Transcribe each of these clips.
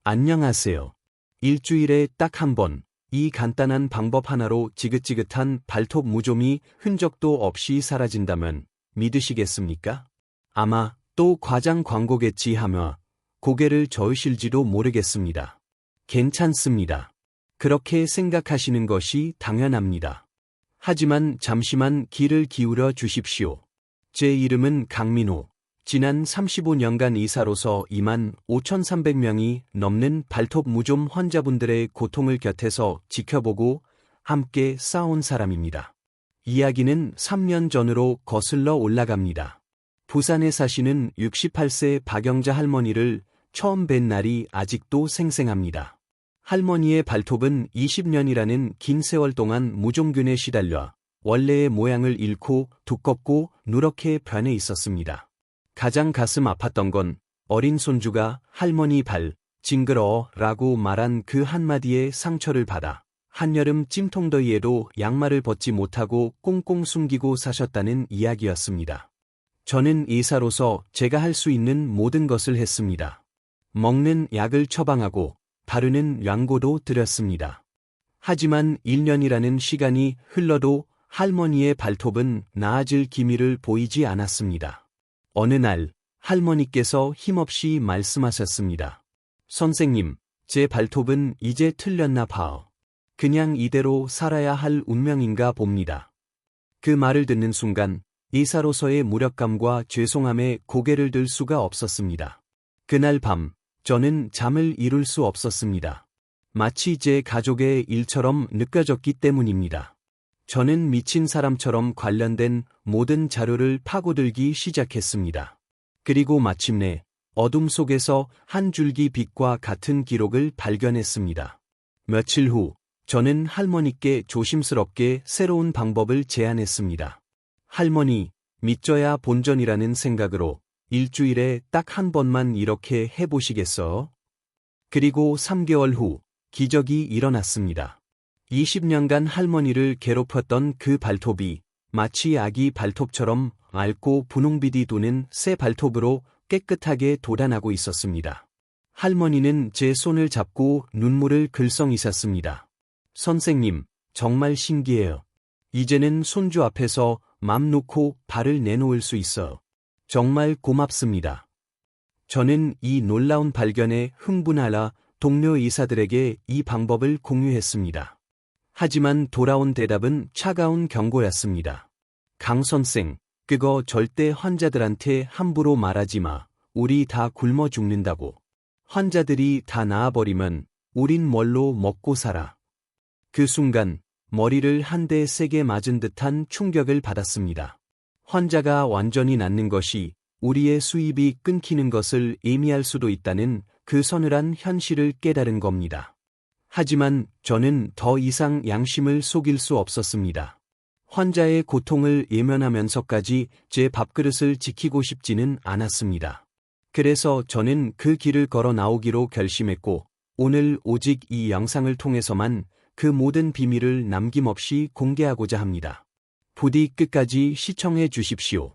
안녕하세요. 일주일에 딱 한 번, 이 간단한 방법 하나로 지긋지긋한 발톱 무좀이 흔적도 없이 사라진다면 믿으시겠습니까? 아마 또 과장 광고겠지 하며 고개를 저으실지도 모르겠습니다. 괜찮습니다. 그렇게 생각하시는 것이 당연합니다. 하지만 잠시만 귀를 기울여 주십시오. 제 이름은 강민호. 지난 35년간 의사로서 25,300명이 넘는 발톱 무좀 환자분들의 고통을 곁에서 지켜보고 함께 싸운 사람입니다. 이야기는 3년 전으로 거슬러 올라갑니다. 부산에 사시는 68세 박영자 할머니를 처음 뵌 날이 아직도 생생합니다. 할머니의 발톱은 20년이라는 긴 세월 동안 무좀균에 시달려 원래의 모양을 잃고 두껍고 누렇게 변해 있었습니다. 가장 가슴 아팠던 건 어린 손주가 할머니 발, 징그러워 라고 말한 그 한마디에 상처를 받아 한여름 찜통더위에도 양말을 벗지 못하고 꽁꽁 숨기고 사셨다는 이야기였습니다. 저는 의사로서 제가 할 수 있는 모든 것을 했습니다. 먹는 약을 처방하고 바르는 양고도 드렸습니다. 하지만 1년이라는 시간이 흘러도 할머니의 발톱은 나아질 기미를 보이지 않았습니다. 어느 날 할머니께서 힘없이 말씀하셨습니다. 선생님, 제 발톱은 이제 틀렸나 봐요. 그냥 이대로 살아야 할 운명인가 봅니다. 그 말을 듣는 순간 의사로서의 무력감과 죄송함에 고개를 들 수가 없었습니다. 그날 밤 저는 잠을 이룰 수 없었습니다. 마치 제 가족의 일처럼 느껴졌기 때문입니다. 저는 미친 사람처럼 관련된 모든 자료를 파고들기 시작했습니다. 그리고 마침내 어둠 속에서 한 줄기 빛과 같은 기록을 발견했습니다. 며칠 후 저는 할머니께 조심스럽게 새로운 방법을 제안했습니다. 할머니, 믿져야 본전이라는 생각으로 일주일에 딱 한 번만 이렇게 해보시겠어요? 그리고 3개월 후 기적이 일어났습니다. 20년간 할머니를 괴롭혔던 그 발톱이 마치 아기 발톱처럼 맑고 분홍빛이 도는 새 발톱으로 깨끗하게 돋아나고 있었습니다. 할머니는 제 손을 잡고 눈물을 글썽이셨습니다. 선생님, 정말 신기해요. 이제는 손주 앞에서 맘 놓고 발을 내놓을 수 있어요. 정말 고맙습니다. 저는 이 놀라운 발견에 흥분하라 동료 의사들에게 이 방법을 공유했습니다. 하지만 돌아온 대답은 차가운 경고였습니다. 강 선생, 그거 절대 환자들한테 함부로 말하지 마. 우리 다 굶어 죽는다고. 환자들이 다 나아버리면 우린 뭘로 먹고 살아. 그 순간 머리를 한 대 세게 맞은 듯한 충격을 받았습니다. 환자가 완전히 낫는 것이 우리의 수입이 끊기는 것을 의미할 수도 있다는 그 서늘한 현실을 깨달은 겁니다. 하지만 저는 더 이상 양심을 속일 수 없었습니다. 환자의 고통을 예면하면서까지 제 밥그릇을 지키고 싶지는 않았습니다. 그래서 저는 그 길을 걸어 나오기로 결심했고, 오늘 오직 이 영상을 통해서만 그 모든 비밀을 남김없이 공개하고자 합니다. 부디 끝까지 시청해 주십시오.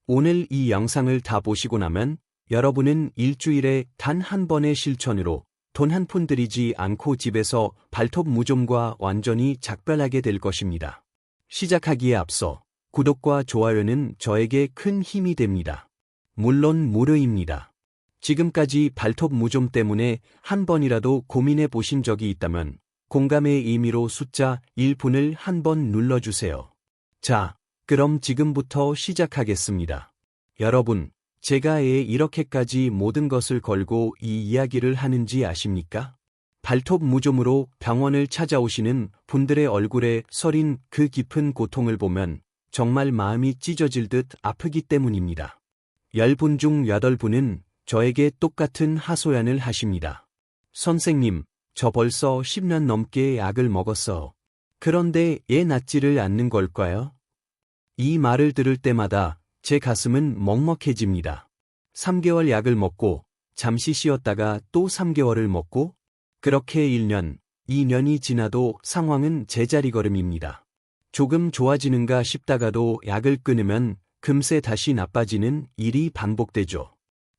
오늘 이 영상을 다 보시고 나면 여러분은 일주일에 단 한 번의 실천으로 돈 한 푼 들이지 않고 집에서 발톱 무좀과 완전히 작별하게 될 것입니다. 시작하기에 앞서 구독과 좋아요는 저에게 큰 힘이 됩니다. 물론 무료입니다. 지금까지 발톱 무좀 때문에 한 번이라도 고민해 보신 적이 있다면 공감의 의미로 숫자 1분을 한번 눌러주세요. 자, 그럼 지금부터 시작하겠습니다. 여러분, 제가 왜 이렇게까지 모든 것을 걸고 이 이야기를 하는지 아십니까? 발톱 무좀으로 병원을 찾아오시는 분들의 얼굴에 서린 그 깊은 고통을 보면 정말 마음이 찢어질 듯 아프기 때문입니다. 10분 중 8분은 저에게 똑같은 하소연을 하십니다. 선생님, 저 벌써 10년 넘게 약을 먹었어. 그런데 왜 낫지를 않는 걸까요? 이 말을 들을 때마다 제 가슴은 먹먹해집니다. 3개월 약을 먹고 잠시 쉬었다가 또 3개월을 먹고 그렇게 1년, 2년이 지나도 상황은 제자리걸음입니다. 조금 좋아지는가 싶다가도 약을 끊으면 금세 다시 나빠지는 일이 반복되죠.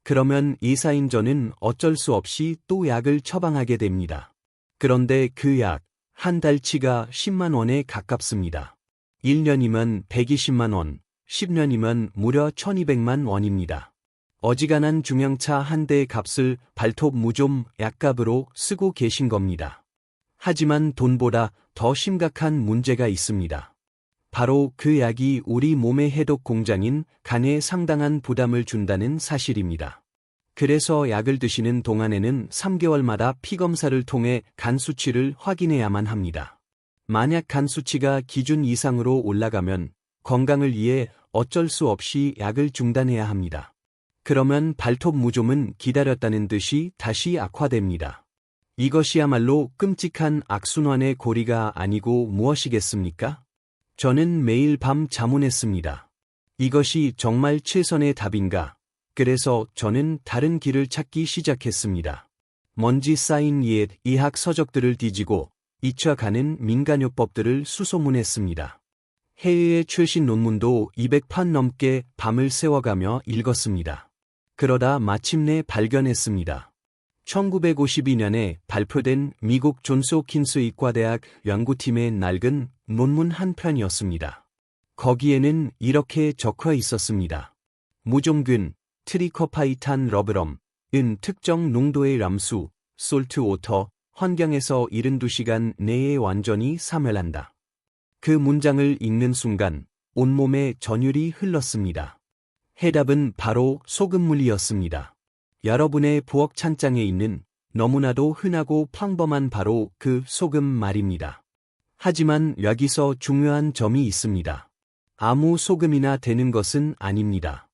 그러면 의사인 저는 어쩔 수 없이 또 약을 처방하게 됩니다. 그런데 그 약, 한 달치가 10만 원에 가깝습니다. 1년이면 120만 원, 10년이면 무려 1200만 원입니다. 어지간한 중형차 한 대의 값을 발톱 무좀 약값으로 쓰고 계신 겁니다. 하지만 돈보다 더 심각한 문제가 있습니다. 바로 그 약이 우리 몸의 해독 공장인 간에 상당한 부담을 준다는 사실입니다. 그래서 약을 드시는 동안에는 3개월마다 피검사를 통해 간 수치를 확인해야만 합니다. 만약 간 수치가 기준 이상으로 올라가면 건강을 위해 어쩔 수 없이 약을 중단해야 합니다. 그러면 발톱 무좀은 기다렸다는 듯이 다시 악화됩니다. 이것이야말로 끔찍한 악순환의 고리가 아니고 무엇이겠습니까? 저는 매일 밤 자문했습니다. 이것이 정말 최선의 답인가? 그래서 저는 다른 길을 찾기 시작했습니다. 먼지 쌓인 옛 의학 서적들을 뒤지고 잊혀가는 민간요법들을 수소문했습니다. 해외의 최신 논문도 200판 넘게 밤을 새워가며 읽었습니다. 그러다 마침내 발견했습니다. 1952년에 발표된 미국 존스 홉킨스 의과대학 연구팀의 낡은 논문 한 편이었습니다. 거기에는 이렇게 적혀 있었습니다. 무좀균, 트리코파이탄 러브럼은 특정 농도의 람수, 솔트워터, 환경에서 72시간 내에 완전히 사멸한다. 그 문장을 읽는 순간 온몸에 전율이 흘렀습니다. 해답은 바로 소금물이었습니다. 여러분의 부엌 찬장에 있는 너무나도 흔하고 평범한 바로 그 소금 말입니다. 하지만 여기서 중요한 점이 있습니다. 아무 소금이나 되는 것은 아닙니다.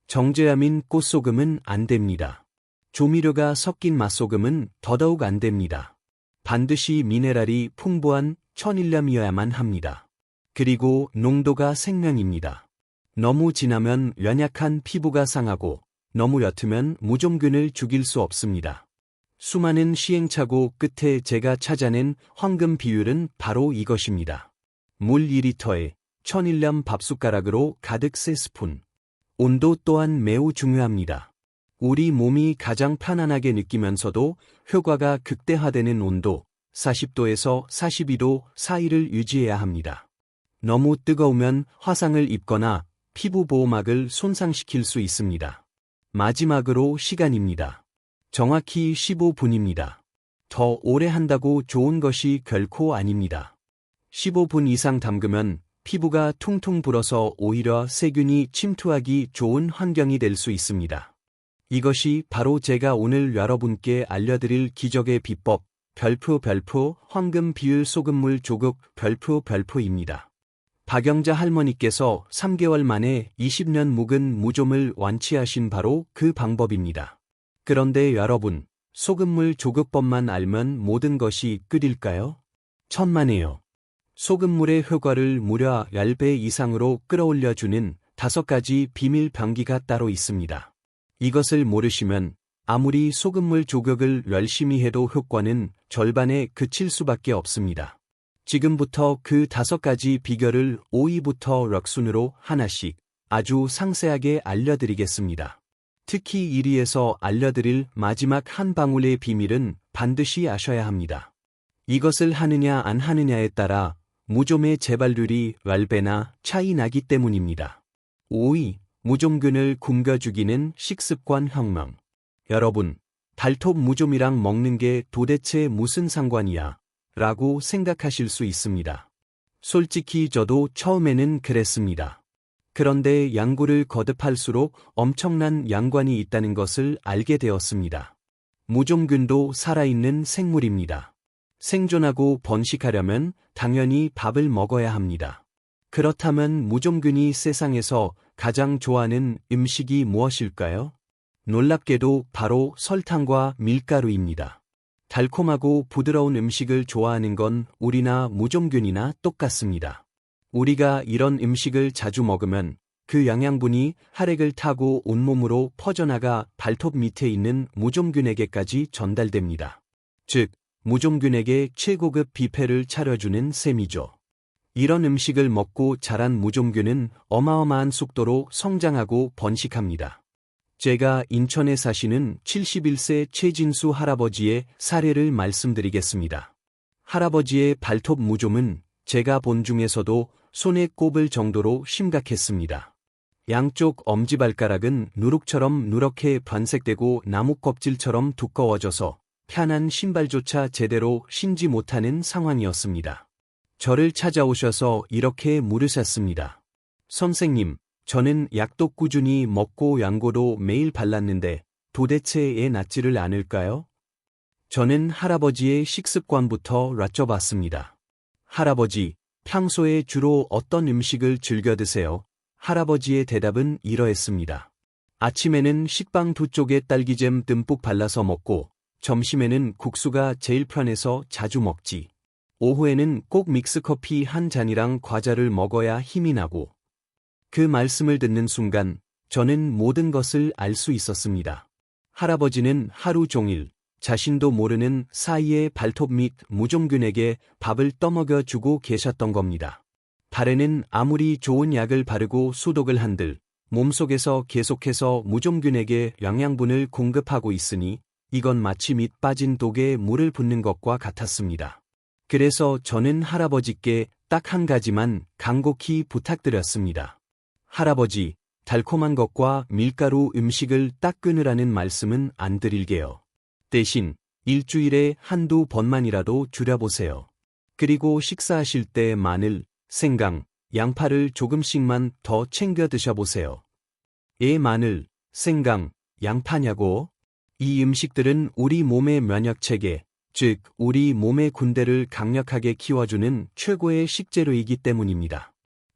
정제암인 꽃소금은 안 됩니다. 조미료가 섞인 맛소금은 더더욱 안 됩니다. 반드시 미네랄이 풍부한 천일염이어야만 합니다. 그리고 농도가 생명입니다. 너무 진하면 연약한 피부가 상하고 너무 옅으면 무좀균을 죽일 수 없습니다. 수많은 시행착오 끝에 제가 찾아낸 황금 비율은 바로 이것입니다. 물 2리터에 천일염 밥숟가락으로 가득 3스푼. 온도 또한 매우 중요합니다. 우리 몸이 가장 편안하게 느끼면서도 효과가 극대화되는 온도 40도에서 42도 사이를 유지해야 합니다. 너무 뜨거우면 화상을 입거나 피부 보호막을 손상시킬 수 있습니다. 마지막으로 시간입니다. 정확히 15분입니다. 더 오래 한다고 좋은 것이 결코 아닙니다. 15분 이상 담그면 피부가 퉁퉁 불어서 오히려 세균이 침투하기 좋은 환경이 될 수 있습니다. 이것이 바로 제가 오늘 여러분께 알려드릴 기적의 비법, 별표 황금 비율 소금물 조국 별표입니다. 박영자 할머니께서 3개월 만에 20년 묵은 무좀을 완치하신 바로 그 방법입니다. 그런데 여러분, 소금물 조국법만 알면 모든 것이 끝일까요? 천만에요. 소금물의 효과를 무려 10배 이상으로 끌어올려주는 5가지 비밀 병기가 따로 있습니다. 이것을 모르시면 아무리 소금물 조격을 열심히 해도 효과는 절반에 그칠 수밖에 없습니다. 지금부터 그 5가지 비결을 5위부터 럭순으로 하나씩 아주 상세하게 알려드리겠습니다. 특히 1위에서 알려드릴 마지막 한 방울의 비밀은 반드시 아셔야 합니다. 이것을 하느냐 안 하느냐에 따라 무좀의 재발률이 10배나 차이 나기 때문입니다. 5위, 무좀균을 굶겨 죽이는 식습관 혁명. 여러분, 발톱 무좀이랑 먹는 게 도대체 무슨 상관이야? 라고 생각하실 수 있습니다. 솔직히 저도 처음에는 그랬습니다. 그런데 양구를 거듭할수록 엄청난 연관이 있다는 것을 알게 되었습니다. 무좀균도 살아있는 생물입니다. 생존하고 번식하려면 당연히 밥을 먹어야 합니다. 그렇다면 무좀균이 세상에서 가장 좋아하는 음식이 무엇일까요? 놀랍게도 바로 설탕과 밀가루입니다. 달콤하고 부드러운 음식을 좋아하는 건 우리나 무좀균이나 똑같습니다. 우리가 이런 음식을 자주 먹으면 그 영양분이 혈액을 타고 온몸으로 퍼져나가 발톱 밑에 있는 무좀균에게까지 전달됩니다. 즉, 무좀균에게 최고급 뷔페를 차려주는 셈이죠. 이런 음식을 먹고 자란 무좀균은 어마어마한 속도로 성장하고 번식합니다. 제가 인천에 사시는 71세 최진수 할아버지의 사례를 말씀드리겠습니다. 할아버지의 발톱 무좀은 제가 본 중에서도 손에 꼽을 정도로 심각했습니다. 양쪽 엄지발가락은 누룩처럼 누렇게 반색되고 나무 껍질처럼 두꺼워져서 편한 신발조차 제대로 신지 못하는 상황이었습니다. 저를 찾아오셔서 이렇게 물으셨습니다. 선생님, 저는 약도 꾸준히 먹고 양고도 매일 발랐는데 도대체 애 낫지를 않을까요? 저는 할아버지의 식습관부터 여쭤봤습니다. 할아버지, 평소에 주로 어떤 음식을 즐겨 드세요? 할아버지의 대답은 이러했습니다. 아침에는 식빵 2쪽에 딸기잼 듬뿍 발라서 먹고, 점심에는 국수가 제일 편해서 자주 먹지. 오후에는 꼭 믹스커피 한 잔이랑 과자를 먹어야 힘이 나고. 그 말씀을 듣는 순간 저는 모든 것을 알 수 있었습니다. 할아버지는 하루 종일 자신도 모르는 사이에 발톱 및 무좀균에게 밥을 떠먹여 주고 계셨던 겁니다. 발에는 아무리 좋은 약을 바르고 소독을 한들 몸속에서 계속해서 무좀균에게 영양분을 공급하고 있으니 이건 마치 밑 빠진 독에 물을 붓는 것과 같았습니다. 그래서 저는 할아버지께 딱 한 가지만 간곡히 부탁드렸습니다. 할아버지, 달콤한 것과 밀가루 음식을 딱 끊으라는 말씀은 안 드릴게요. 대신 일주일에 한두 번만이라도 줄여보세요. 그리고 식사하실 때 마늘, 생강, 양파를 조금씩만 더 챙겨 드셔보세요. 마늘, 생강, 양파냐고? 이 음식들은 우리 몸의 면역체계, 즉 우리 몸의 군대를 강력하게 키워주는 최고의 식재료이기 때문입니다.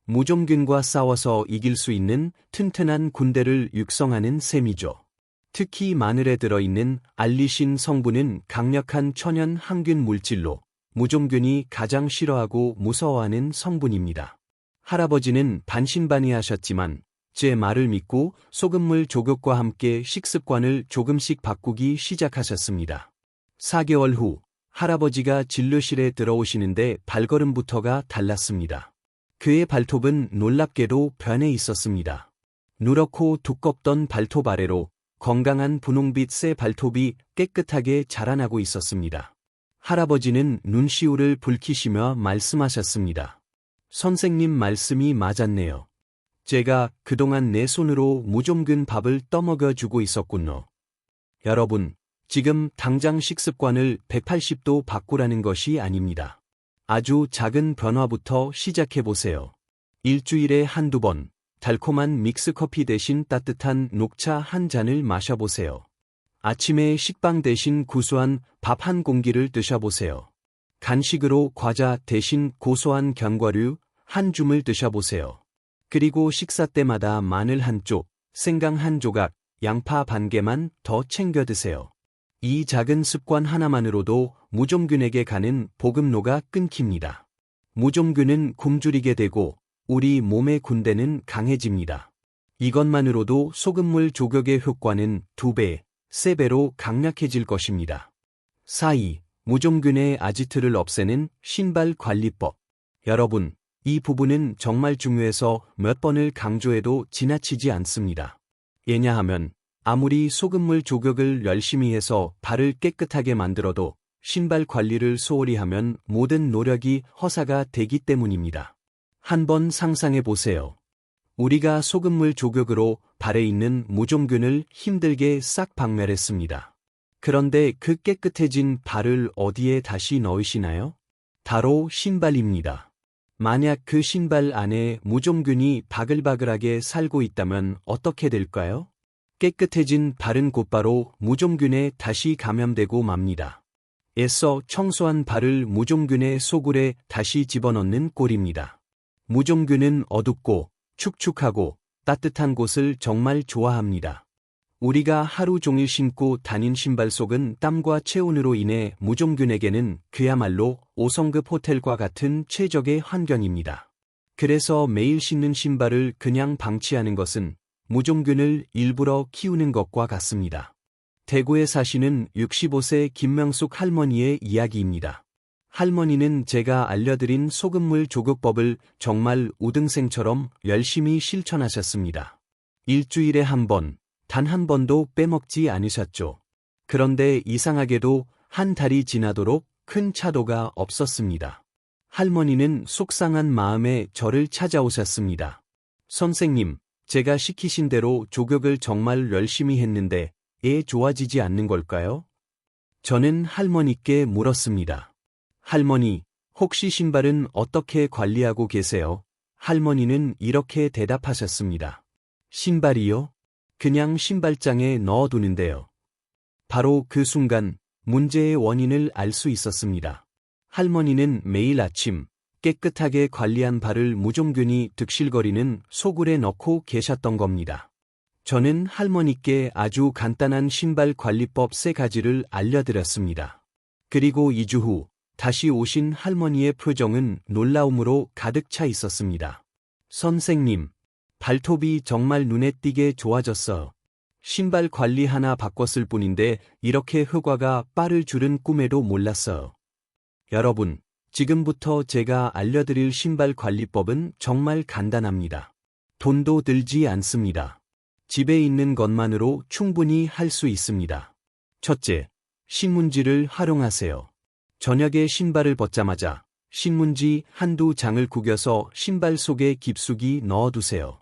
무좀균과 싸워서 이길 수 있는 튼튼한 군대를 육성하는 셈이죠. 특히 마늘에 들어있는 알리신 성분은 강력한 천연 항균 물질로 무좀균이 가장 싫어하고 무서워하는 성분입니다. 할아버지는 반신반의하셨지만 제 말을 믿고 소금물 조격과 함께 식습관을 조금씩 바꾸기 시작하셨습니다. 4개월 후 할아버지가 진료실에 들어오시는데 발걸음부터가 달랐습니다. 그의 발톱은 놀랍게도 변해 있었습니다. 누렇고 두껍던 발톱 아래로 건강한 분홍빛 새 발톱이 깨끗하게 자라나고 있었습니다. 할아버지는 눈시울을 붉히시며 말씀하셨습니다. 선생님 말씀이 맞았네요. 제가 그동안 내 손으로 무좀균 밥을 떠먹여 주고 있었군요. 여러분, 지금 당장 식습관을 180도 바꾸라는 것이 아닙니다. 아주 작은 변화부터 시작해보세요. 일주일에 한두 번, 달콤한 믹스커피 대신 따뜻한 녹차 한 잔을 마셔보세요. 아침에 식빵 대신 구수한 밥 한 공기를 드셔보세요. 간식으로 과자 대신 고소한 견과류 한 줌을 드셔보세요. 그리고 식사 때마다 마늘 한 쪽, 생강 한 조각, 양파 반 개만 더 챙겨 드세요. 이 작은 습관 하나만으로도 무좀균에게 가는 보급로가 끊깁니다. 무좀균은 굶주리게 되고 우리 몸의 군대는 강해집니다. 이것만으로도 소금물 조격의 효과는 2배, 3배로 강력해질 것입니다. 4. 무좀균의 아지트를 없애는 신발 관리법. 여러분, 이 부분은 정말 중요해서 몇 번을 강조해도 지나치지 않습니다. 왜냐하면 아무리 소금물 조격을 열심히 해서 발을 깨끗하게 만들어도 신발 관리를 소홀히 하면 모든 노력이 허사가 되기 때문입니다. 한번 상상해 보세요. 우리가 소금물 조격으로 발에 있는 무좀균을 힘들게 싹 박멸했습니다. 그런데 그 깨끗해진 발을 어디에 다시 넣으시나요? 바로 신발입니다. 만약 그 신발 안에 무좀균이 바글바글하게 살고 있다면 어떻게 될까요? 깨끗해진 발은 곧바로 무좀균에 다시 감염되고 맙니다. 애써 청소한 발을 무좀균의 소굴에 다시 집어넣는 꼴입니다. 무좀균은 어둡고 축축하고 따뜻한 곳을 정말 좋아합니다. 우리가 하루 종일 신고 다닌 신발 속은 땀과 체온으로 인해 무좀균에게는 그야말로 5성급 호텔과 같은 최적의 환경입니다. 그래서 매일 신는 신발을 그냥 방치하는 것은 무좀균을 일부러 키우는 것과 같습니다. 대구에 사시는 65세 김명숙 할머니의 이야기입니다. 할머니는 제가 알려드린 소금물 조격법을 정말 우등생처럼 열심히 실천하셨습니다. 일주일에 한 번, 단 한 번도 빼먹지 않으셨죠. 그런데 이상하게도 한 달이 지나도록 큰 차도가 없었습니다. 할머니는 속상한 마음에 저를 찾아오셨습니다. 선생님, 제가 시키신 대로 조격을 정말 열심히 했는데 애 좋아지지 않는 걸까요? 저는 할머니께 물었습니다. 할머니, 혹시 신발은 어떻게 관리하고 계세요? 할머니는 이렇게 대답하셨습니다. 신발이요? 그냥 신발장에 넣어두는데요. 바로 그 순간 문제의 원인을 알 수 있었습니다. 할머니는 매일 아침 깨끗하게 관리한 발을 무종균이 득실거리는 소굴에 넣고 계셨던 겁니다. 저는 할머니께 아주 간단한 신발 관리법 3가지를 알려드렸습니다. 그리고 2주 후 다시 오신 할머니의 표정은 놀라움으로 가득 차 있었습니다. 선생님, 발톱이 정말 눈에 띄게 좋아졌어요. 신발 관리 하나 바꿨을 뿐인데 이렇게 효과가 빠를 줄은 꿈에도 몰랐어요. 여러분, 지금부터 제가 알려드릴 신발 관리법은 정말 간단합니다. 돈도 들지 않습니다. 집에 있는 것만으로 충분히 할 수 있습니다. 첫째, 신문지를 활용하세요. 저녁에 신발을 벗자마자 신문지 한두 장을 구겨서 신발 속에 깊숙이 넣어두세요.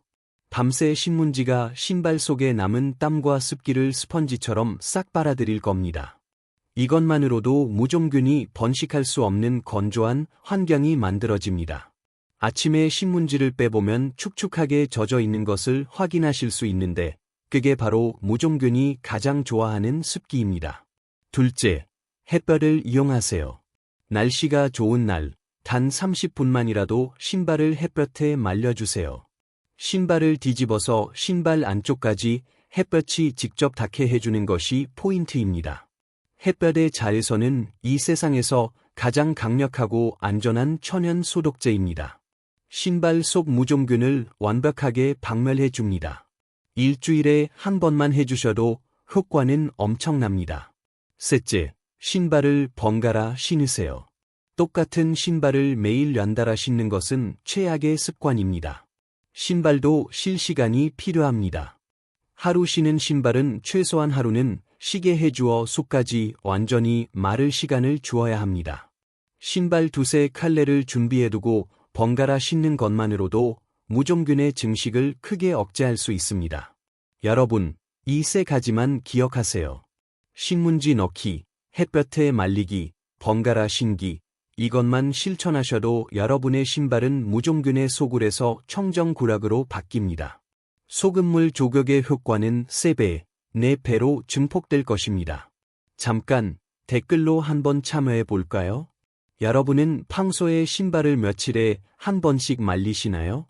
밤새 신문지가 신발 속에 남은 땀과 습기를 스펀지처럼 싹 빨아들일 겁니다. 이것만으로도 무종균이 번식할 수 없는 건조한 환경이 만들어집니다. 아침에 신문지를 빼보면 축축하게 젖어 있는 것을 확인하실 수 있는데 그게 바로 무종균이 가장 좋아하는 습기입니다. 둘째, 햇볕을 이용하세요. 날씨가 좋은 날, 단 30분만이라도 신발을 햇볕에 말려주세요. 신발을 뒤집어서 신발 안쪽까지 햇볕이 직접 닿게 해주는 것이 포인트입니다. 햇볕의 자외선은 이 세상에서 가장 강력하고 안전한 천연 소독제입니다. 신발 속 무종균을 완벽하게 박멸해 줍니다. 일주일에 한 번만 해주셔도 효과는 엄청납니다. 셋째, 신발을 번갈아 신으세요. 똑같은 신발을 매일 연달아 신는 것은 최악의 습관입니다. 신발도 쉴 시간이 필요합니다. 하루 신은 신발은 최소한 하루는 쉬게 해주어 속까지 완전히 마를 시간을 주어야 합니다. 신발 2-3켤레를 준비해두고 번갈아 신는 것만으로도 무종균의 증식을 크게 억제할 수 있습니다. 여러분, 이 3가지만 기억하세요. 신문지 넣기, 햇볕에 말리기, 번갈아 신기, 이것만 실천하셔도 여러분의 신발은 무종균의 소굴에서 청정구락으로 바뀝니다. 소금물 조격의 효과는 3배, 4배로 증폭될 것입니다. 잠깐 댓글로 한번 참여해 볼까요? 여러분은 평소에 신발을 며칠에 한 번씩 말리시나요?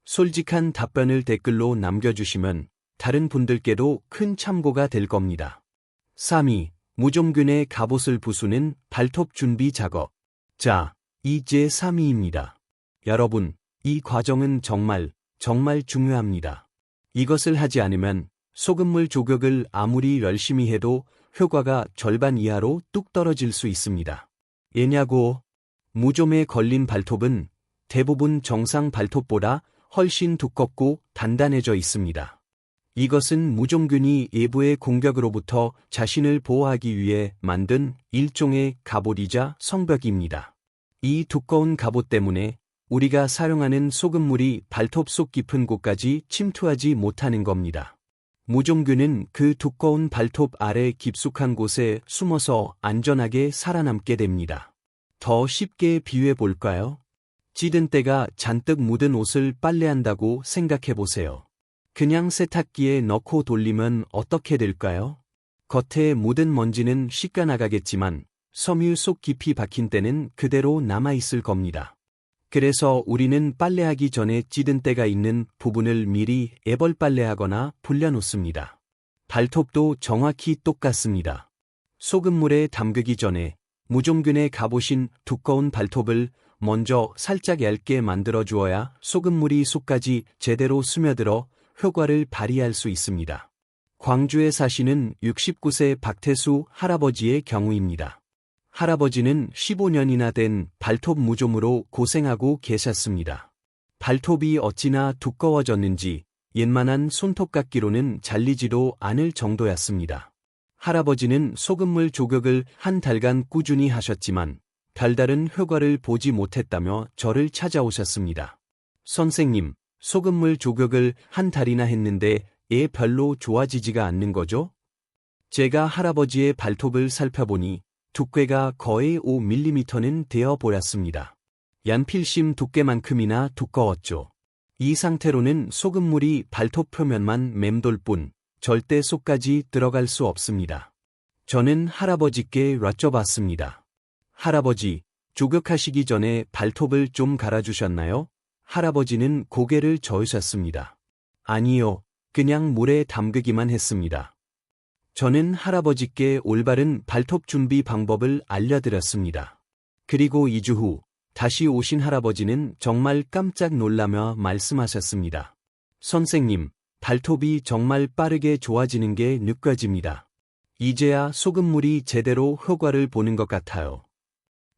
솔직한 답변을 댓글로 남겨주시면 다른 분들께도 큰 참고가 될 겁니다. 3위, 무종균의 갑옷을 부수는 발톱 준비 작업. 자, 이제 3위입니다. 여러분, 이 과정은 정말 중요합니다. 이것을 하지 않으면 소금물 조격을 아무리 열심히 해도 효과가 절반 이하로 뚝 떨어질 수 있습니다. 왜냐고? 무좀에 걸린 발톱은 대부분 정상 발톱보다 훨씬 두껍고 단단해져 있습니다. 이것은 무종균이 외부의 공격으로부터 자신을 보호하기 위해 만든 일종의 갑옷이자 성벽입니다. 이 두꺼운 갑옷 때문에 우리가 사용하는 소금물이 발톱 속 깊은 곳까지 침투하지 못하는 겁니다. 무종균은 그 두꺼운 발톱 아래 깊숙한 곳에 숨어서 안전하게 살아남게 됩니다. 더 쉽게 비유해 볼까요? 찌든 때가 잔뜩 묻은 옷을 빨래한다고 생각해 보세요. 그냥 세탁기에 넣고 돌리면 어떻게 될까요? 겉에 묻은 먼지는 씻겨나가겠지만 섬유 속 깊이 박힌 때는 그대로 남아있을 겁니다. 그래서 우리는 빨래하기 전에 찌든 때가 있는 부분을 미리 애벌 빨래하거나 불려놓습니다. 발톱도 정확히 똑같습니다. 소금물에 담그기 전에 무종균에 갑오신 두꺼운 발톱을 먼저 살짝 얇게 만들어 주어야 소금물이 속까지 제대로 스며들어 효과를 발휘할 수 있습니다. 광주에 사시는 69세 박태수 할아버지의 경우입니다. 할아버지는 15년이나 된 발톱 무좀으로 고생하고 계셨습니다. 발톱이 어찌나 두꺼워졌는지 웬만한 손톱깎이로는 잘리지도 않을 정도였습니다. 할아버지는 소금물 조격을 한 달간 꾸준히 하셨지만 별다른 효과를 보지 못했다며 저를 찾아오셨습니다. 선생님, 소금물 조격을 한 달이나 했는데 애 별로 좋아지지가 않는 거죠? 제가 할아버지의 발톱을 살펴보니 두께가 거의 5mm는 되어 보였습니다. 연필심 두께만큼이나 두꺼웠죠. 이 상태로는 소금물이 발톱 표면만 맴돌 뿐 절대 속까지 들어갈 수 없습니다. 저는 할아버지께 여쭤봤습니다. 할아버지, 조격하시기 전에 발톱을 좀 갈아주셨나요? 할아버지는 고개를 저으셨습니다. 아니요, 그냥 물에 담그기만 했습니다. 저는 할아버지께 올바른 발톱 준비 방법을 알려드렸습니다. 그리고 2주 후 다시 오신 할아버지는 정말 깜짝 놀라며 말씀하셨습니다. 선생님, 발톱이 정말 빠르게 좋아지는 게 느껴집니다. 이제야 소금물이 제대로 효과를 보는 것 같아요.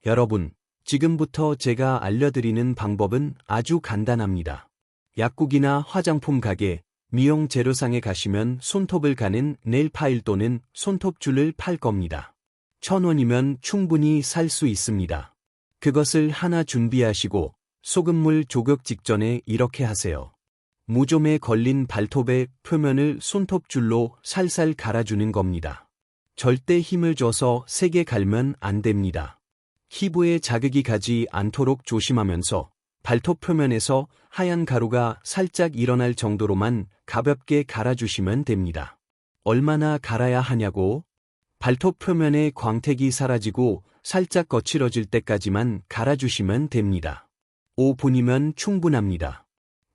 여러분, 지금부터 제가 알려드리는 방법은 아주 간단합니다. 약국이나 화장품 가게, 미용 재료상에 가시면 손톱을 가는 네일 파일 또는 손톱줄을 팔 겁니다. 1,000원이면 충분히 살 수 있습니다. 그것을 하나 준비하시고 소금물 조격 직전에 이렇게 하세요. 무좀에 걸린 발톱의 표면을 손톱줄로 살살 갈아주는 겁니다. 절대 힘을 줘서 세게 갈면 안 됩니다. 피부에 자극이 가지 않도록 조심하면서 발톱 표면에서 하얀 가루가 살짝 일어날 정도로만 가볍게 갈아주시면 됩니다. 얼마나 갈아야 하냐고? 발톱 표면의 광택이 사라지고 살짝 거칠어질 때까지만 갈아주시면 됩니다. 5분이면 충분합니다.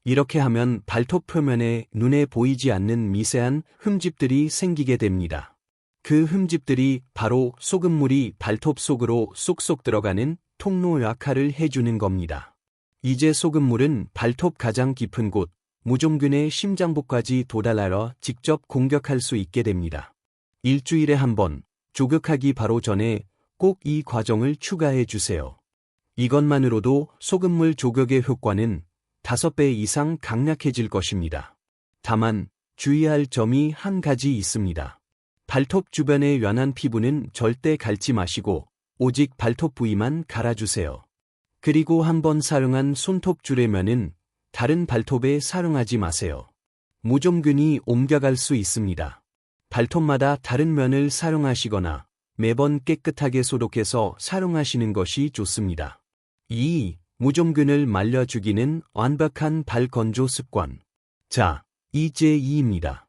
이렇게 하면 발톱 표면에 눈에 보이지 않는 미세한 흠집들이 생기게 됩니다. 그 흠집들이 바로 소금물이 발톱 속으로 쏙쏙 들어가는 통로 역할을 해주는 겁니다. 이제 소금물은 발톱 가장 깊은 곳, 무좀균의 심장부까지 도달하여 직접 공격할 수 있게 됩니다. 일주일에 한 번, 조격하기 바로 전에 꼭 이 과정을 추가해 주세요. 이것만으로도 소금물 조격의 효과는 5배 이상 강력해질 것입니다. 다만 주의할 점이 한 가지 있습니다. 발톱 주변의 연한 피부는 절대 갈지 마시고 오직 발톱 부위만 갈아주세요. 그리고 한번 사용한 손톱줄의 면은 다른 발톱에 사용하지 마세요. 무좀균이 옮겨갈 수 있습니다. 발톱마다 다른 면을 사용하시거나 매번 깨끗하게 소독해서 사용하시는 것이 좋습니다. 2. 무좀균을 말려 죽이는 완벽한 발 건조 습관. 자, 이제 2입니다.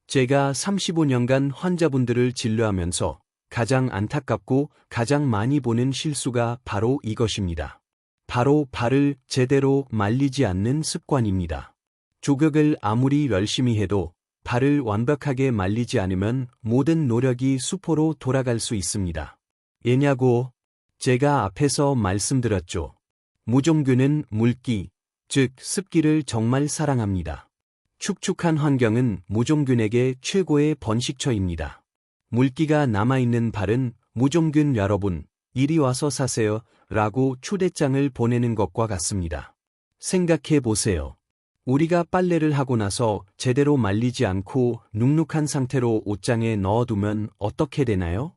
제가 35년간 환자분들을 진료하면서 가장 안타깝고 가장 많이 보는 실수가 바로 이것입니다. 바로 발을 제대로 말리지 않는 습관입니다. 조격을 아무리 열심히 해도 발을 완벽하게 말리지 않으면 모든 노력이 수포로 돌아갈 수 있습니다. 왜냐고? 제가 앞에서 말씀드렸죠. 무좀균은 물기, 즉 습기를 정말 사랑합니다. 축축한 환경은 무좀균에게 최고의 번식처입니다. 물기가 남아있는 발은 무좀균 여러분, 이리 와서 사세요 라고 초대장을 보내는 것과 같습니다. 생각해 보세요. 우리가 빨래를 하고 나서 제대로 말리지 않고 눅눅한 상태로 옷장에 넣어두면 어떻게 되나요?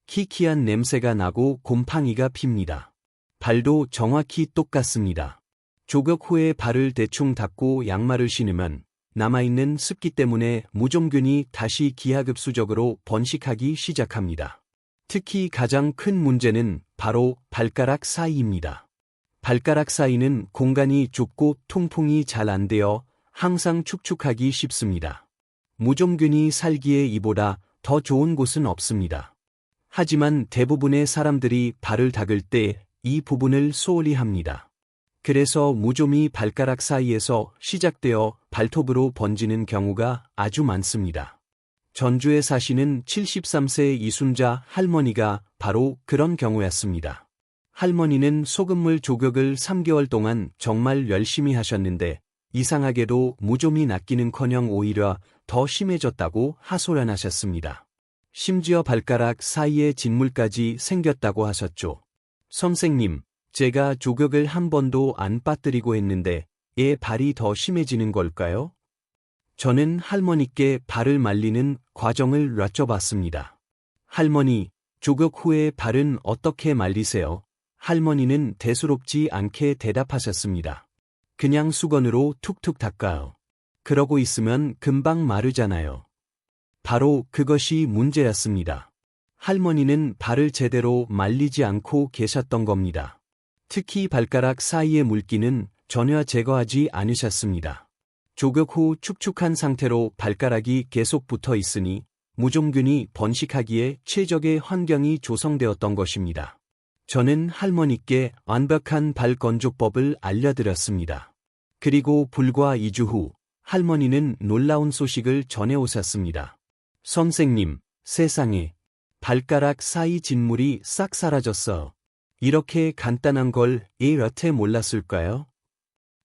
키키한 냄새가 나고 곰팡이가 핍니다. 발도 정확히 똑같습니다. 조격 후에 발을 대충 닦고 양말을 신으면 남아있는 습기 때문에 무좀균이 다시 기하급수적으로 번식하기 시작합니다. 특히 가장 큰 문제는 바로 발가락 사이입니다. 발가락 사이는 공간이 좁고 통풍이 잘 안 되어 항상 축축하기 쉽습니다. 무좀균이 살기에 이보다 더 좋은 곳은 없습니다. 하지만 대부분의 사람들이 발을 닦을 때 이 부분을 소홀히 합니다. 그래서 무좀이 발가락 사이에서 시작되어 발톱으로 번지는 경우가 아주 많습니다. 전주에 사시는 73세 이순자 할머니가 바로 그런 경우였습니다. 할머니는 소금물 조격을 3개월 동안 정말 열심히 하셨는데 이상하게도 무좀이 낫기는커녕 오히려 더 심해졌다고 하소연하셨습니다. 심지어 발가락 사이에 진물까지 생겼다고 하셨죠. 선생님, 제가 조격을 한 번도 안 빠뜨리고 했는데 왜 발이 더 심해지는 걸까요? 저는 할머니께 발을 말리는 과정을 여쭤봤습니다. 할머니, 조격 후에 발은 어떻게 말리세요? 할머니는 대수롭지 않게 대답하셨습니다. 그냥 수건으로 툭툭 닦아요. 그러고 있으면 금방 마르잖아요. 바로 그것이 문제였습니다. 할머니는 발을 제대로 말리지 않고 계셨던 겁니다. 특히 발가락 사이의 물기는 전혀 제거하지 않으셨습니다. 조격 후 축축한 상태로 발가락이 계속 붙어 있으니 무좀균이 번식하기에 최적의 환경이 조성되었던 것입니다. 저는 할머니께 완벽한 발 건조법을 알려드렸습니다. 그리고 불과 2주 후 할머니는 놀라운 소식을 전해오셨습니다. 선생님, 세상에 발가락 사이 진물이 싹 사라졌어. 이렇게 간단한 걸 여태 몰랐을까요?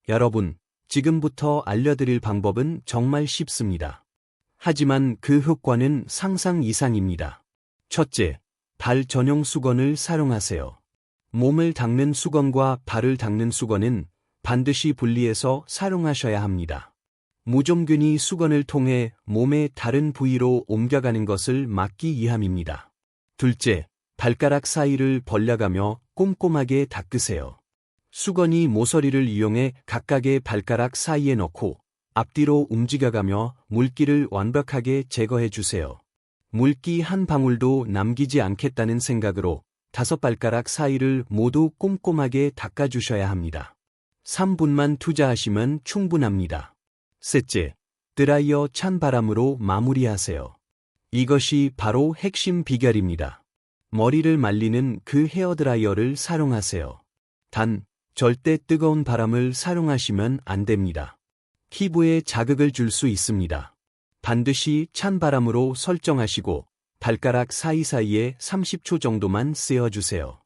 여러분, 지금부터 알려드릴 방법은 정말 쉽습니다. 하지만 그 효과는 상상 이상입니다. 첫째, 발 전용 수건을 사용하세요. 몸을 닦는 수건과 발을 닦는 수건은 반드시 분리해서 사용하셔야 합니다. 무좀균이 수건을 통해 몸의 다른 부위로 옮겨가는 것을 막기 위함입니다. 둘째, 발가락 사이를 벌려가며 꼼꼼하게 닦으세요. 수건이 모서리를 이용해 각각의 발가락 사이에 넣고 앞뒤로 움직여가며 물기를 완벽하게 제거해 주세요. 물기 한 방울도 남기지 않겠다는 생각으로 5발가락 사이를 모두 꼼꼼하게 닦아주셔야 합니다. 3분만 투자하시면 충분합니다. 셋째, 드라이어 찬 바람으로 마무리하세요. 이것이 바로 핵심 비결입니다. 머리를 말리는 그 헤어드라이어를 사용하세요. 단, 절대 뜨거운 바람을 사용하시면 안 됩니다. 피부에 자극을 줄 수 있습니다. 반드시 찬 바람으로 설정하시고 발가락 사이사이에 30초 정도만 쐬어주세요.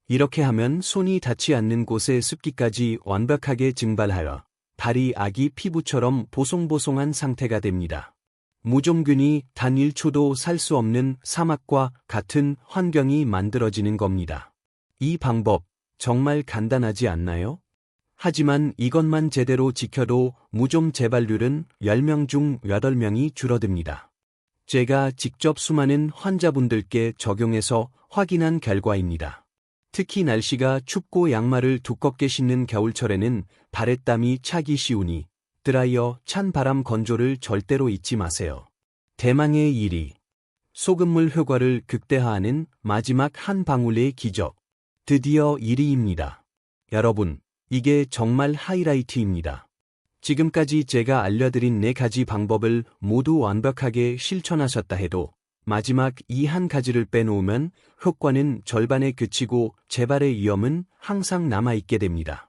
이렇게 하면 손이 닿지 않는 곳의 습기까지 완벽하게 증발하여 발이 아기 피부처럼 보송보송한 상태가 됩니다. 무좀균이 단 1초도 살 수 없는 사막과 같은 환경이 만들어지는 겁니다. 이 방법 정말 간단하지 않나요? 하지만 이것만 제대로 지켜도 무좀 재발률은 10명 중 8명이 줄어듭니다. 제가 직접 수많은 환자분들께 적용해서 확인한 결과입니다. 특히 날씨가 춥고 양말을 두껍게 신는 겨울철에는 발에 땀이 차기 쉬우니 드라이어 찬 바람 건조를 절대로 잊지 마세요. 대망의 1위. 소금물 효과를 극대화하는 마지막 한 방울의 기적. 드디어 1위입니다. 여러분, 이게 정말 하이라이트입니다. 지금까지 제가 알려드린 4가지 방법을 모두 완벽하게 실천하셨다 해도 마지막 이 한 가지를 빼놓으면 효과는 절반에 그치고 재발의 위험은 항상 남아있게 됩니다.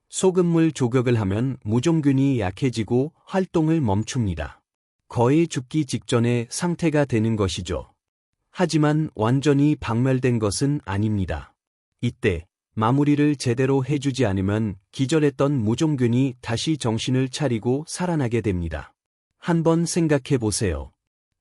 소금물 조격을 하면 무좀균이 약해지고 활동을 멈춥니다. 거의 죽기 직전의 상태가 되는 것이죠. 하지만 완전히 박멸된 것은 아닙니다. 이때 마무리를 제대로 해주지 않으면 기절했던 무좀균이 다시 정신을 차리고 살아나게 됩니다. 한번 생각해 보세요.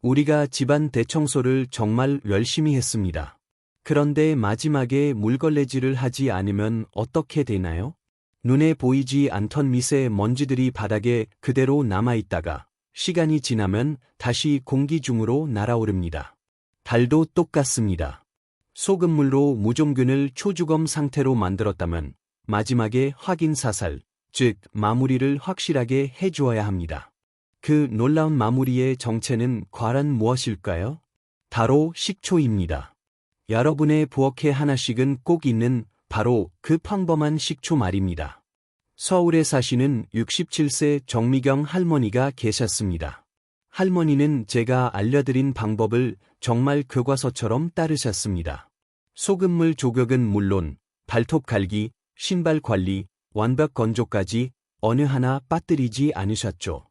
우리가 집안 대청소를 정말 열심히 했습니다. 그런데 마지막에 물걸레질을 하지 않으면 어떻게 되나요? 눈에 보이지 않던 미세 먼지들이 바닥에 그대로 남아있다가 시간이 지나면 다시 공기 중으로 날아오릅니다. 달도 똑같습니다. 소금물로 무좀균을 초주검 상태로 만들었다면 마지막에 확인 사살, 즉 마무리를 확실하게 해주어야 합니다. 그 놀라운 마무리의 정체는 과연 무엇일까요? 바로 식초입니다. 여러분의 부엌에 하나씩은 꼭 있는 바로 그 평범한 식초 말입니다. 서울에 사시는 67세 정미경 할머니가 계셨습니다. 할머니는 제가 알려드린 방법을 정말 교과서처럼 따르셨습니다. 소금물 조격은 물론 발톱 갈기, 신발 관리, 완벽 건조까지 어느 하나 빠뜨리지 않으셨죠.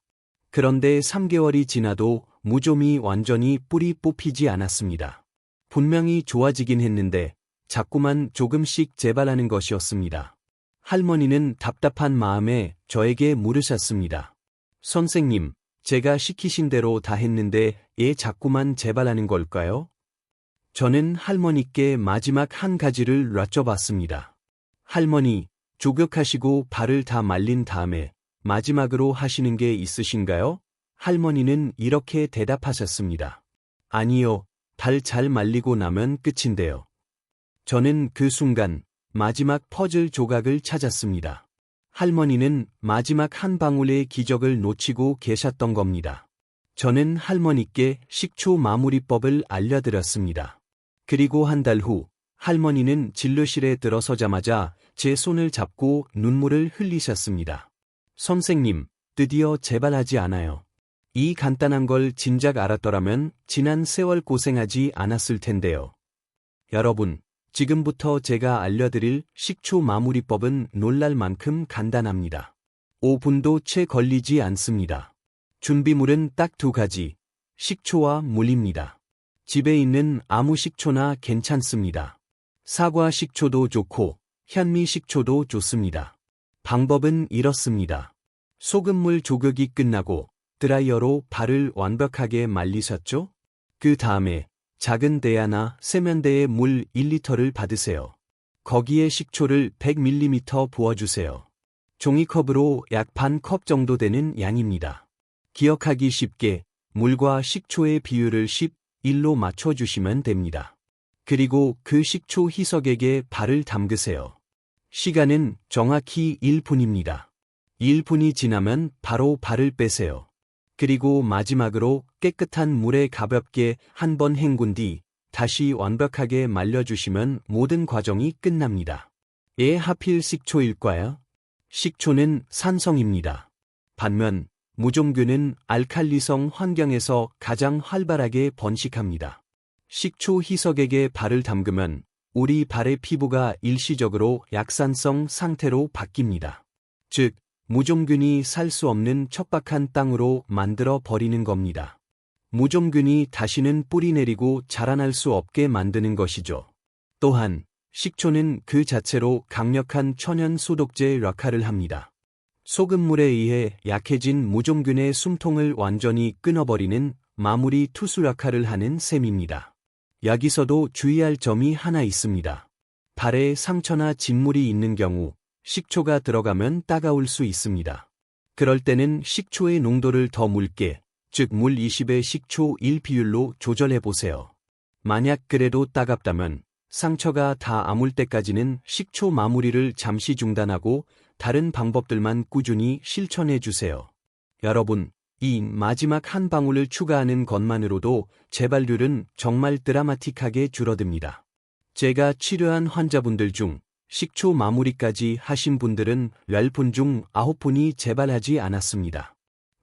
그런데 3개월이 지나도 무좀이 완전히 뿌리 뽑히지 않았습니다. 분명히 좋아지긴 했는데 자꾸만 조금씩 재발하는 것이었습니다. 할머니는 답답한 마음에 저에게 물으셨습니다. 선생님, 제가 시키신 대로 다 했는데 왜 자꾸만 재발하는 걸까요? 저는 할머니께 마지막 한 가지를 여쭤봤습니다. 할머니, 조격하시고 발을 다 말린 다음에 마지막으로 하시는 게 있으신가요? 할머니는 이렇게 대답하셨습니다. 아니요, 발 잘 말리고 나면 끝인데요. 저는 그 순간 마지막 퍼즐 조각을 찾았습니다. 할머니는 마지막 한 방울의 기적을 놓치고 계셨던 겁니다. 저는 할머니께 식초 마무리법을 알려드렸습니다. 그리고 한 달 후, 할머니는 진료실에 들어서자마자 제 손을 잡고 눈물을 흘리셨습니다. 선생님, 드디어 재발하지 않아요. 이 간단한 걸 진작 알았더라면 지난 세월 고생하지 않았을 텐데요. 여러분, 지금부터 제가 알려드릴 식초 마무리법은 놀랄 만큼 간단합니다. 5분도 채 걸리지 않습니다. 준비물은 딱 2가지, 식초와 물입니다. 집에 있는 아무 식초나 괜찮습니다. 사과 식초도 좋고 현미 식초도 좋습니다. 방법은 이렇습니다. 소금물 조격이 끝나고 드라이어로 발을 완벽하게 말리셨죠? 그 다음에 작은 대야나 세면대에 물 1리터를 받으세요. 거기에 식초를 100ml 부어주세요. 종이컵으로 약 반 컵 정도 되는 양입니다. 기억하기 쉽게 물과 식초의 비율을 10:1로 맞춰주시면 됩니다. 그리고 그 식초 희석액에 발을 담그세요. 시간은 정확히 1분입니다. 1분이 지나면 바로 발을 빼세요. 그리고 마지막으로 깨끗한 물에 가볍게 한 번 헹군 뒤 다시 완벽하게 말려주시면 모든 과정이 끝납니다. 왜 하필 식초일까요? 식초는 산성입니다. 반면 무좀균은 알칼리성 환경에서 가장 활발하게 번식합니다. 식초 희석액에 발을 담그면 우리 발의 피부가 일시적으로 약산성 상태로 바뀝니다. 즉, 무좀균이 살 수 없는 척박한 땅으로 만들어 버리는 겁니다. 무좀균이 다시는 뿌리 내리고 자라날 수 없게 만드는 것이죠. 또한 식초는 그 자체로 강력한 천연 소독제 역할을 합니다. 소금물에 의해 약해진 무좀균의 숨통을 완전히 끊어버리는 마무리 투수 역할을 하는 셈입니다. 여기서도 주의할 점이 하나 있습니다. 발에 상처나 진물이 있는 경우 식초가 들어가면 따가울 수 있습니다. 그럴 때는 식초의 농도를 더 묽게, 즉 물 20에 식초 1 비율로 조절해 보세요. 만약 그래도 따갑다면 상처가 다 아물 때까지는 식초 마무리를 잠시 중단하고 다른 방법들만 꾸준히 실천해 주세요. 여러분, 이 마지막 한 방울을 추가하는 것만으로도 재발률은 정말 드라마틱하게 줄어듭니다. 제가 치료한 환자분들 중 식초 마무리까지 하신 분들은 10분 중 9분이 재발하지 않았습니다.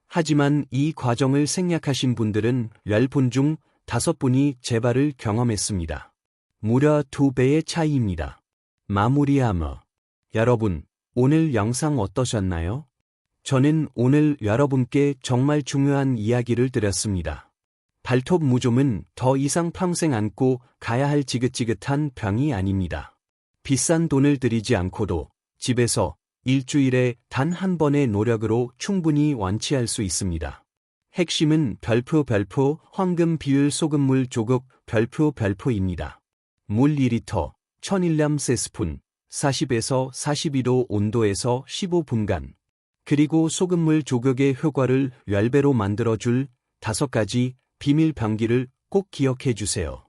하지만 이 과정을 생략하신 분들은 10분 중 5분이 재발을 경험했습니다. 무려 2배의 차이입니다. 마무리하며. 여러분, 오늘 영상 어떠셨나요? 저는 오늘 여러분께 정말 중요한 이야기를 드렸습니다. 발톱 무좀은 더 이상 평생 안고 가야 할 지긋지긋한 병이 아닙니다. 비싼 돈을 들이지 않고도 집에서 일주일에 단 한 번의 노력으로 충분히 완치할 수 있습니다. 핵심은 별표 황금 비율 소금물 조각 별표입니다. 물 2리터, 1000ml 세스푼, 40에서 42도 온도에서 15분간. 그리고 소금물 조격의 효과를 10배로 만들어줄 5가지 비밀 병기를 꼭 기억해 주세요.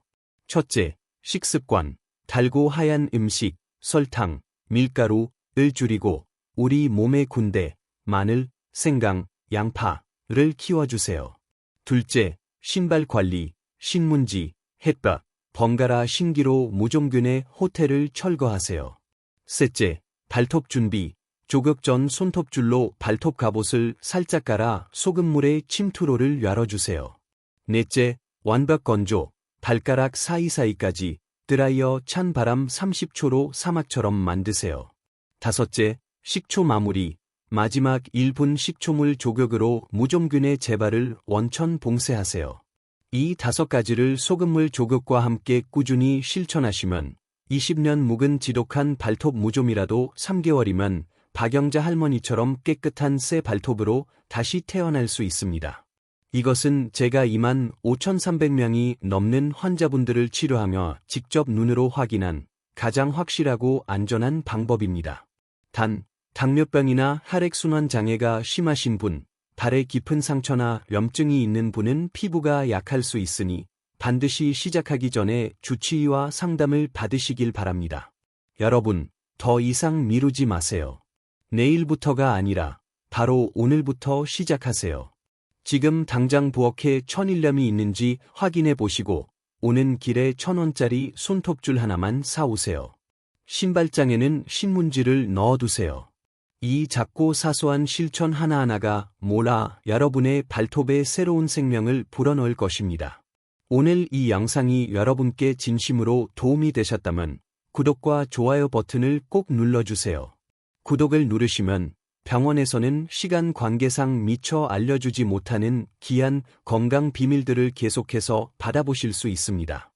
첫째, 식습관. 달고 하얀 음식, 설탕, 밀가루를 줄이고 우리 몸의 군대, 마늘, 생강, 양파를 키워주세요. 둘째, 신발 관리, 신문지, 햇볕, 번갈아 신기로 무좀균의 호텔을 철거하세요. 셋째, 발톱 준비. 조격 전 손톱줄로 발톱 갑옷을 살짝 깔아 소금물에 침투로를 열어주세요. 넷째, 완벽 건조. 발가락 사이사이까지 드라이어 찬 바람 30초로 사막처럼 만드세요. 다섯째, 식초 마무리. 마지막 1분 식초물 조격으로 무좀균의 재발을 원천 봉쇄하세요. 이 5가지를 소금물 조격과 함께 꾸준히 실천하시면 20년 묵은 지독한 발톱 무좀이라도 3개월이면 박영자 할머니처럼 깨끗한 새 발톱으로 다시 태어날 수 있습니다. 이것은 제가 25,300명이 넘는 환자분들을 치료하며 직접 눈으로 확인한 가장 확실하고 안전한 방법입니다. 단, 당뇨병이나 혈액순환 장애가 심하신 분, 발에 깊은 상처나 염증이 있는 분은 피부가 약할 수 있으니 반드시 시작하기 전에 주치의와 상담을 받으시길 바랍니다. 여러분, 더 이상 미루지 마세요. 내일부터가 아니라 바로 오늘부터 시작하세요. 지금 당장 부엌에 천일염이 있는지 확인해 보시고 오는 길에 1,000원짜리 손톱줄 하나만 사오세요. 신발장에는 신문지를 넣어두세요. 이 작고 사소한 실천 하나하나가 몰아 여러분의 발톱에 새로운 생명을 불어넣을 것입니다. 오늘 이 영상이 여러분께 진심으로 도움이 되셨다면 구독과 좋아요 버튼을 꼭 눌러주세요. 구독을 누르시면 병원에서는 시간 관계상 미처 알려주지 못하는 귀한 건강 비밀들을 계속해서 받아보실 수 있습니다.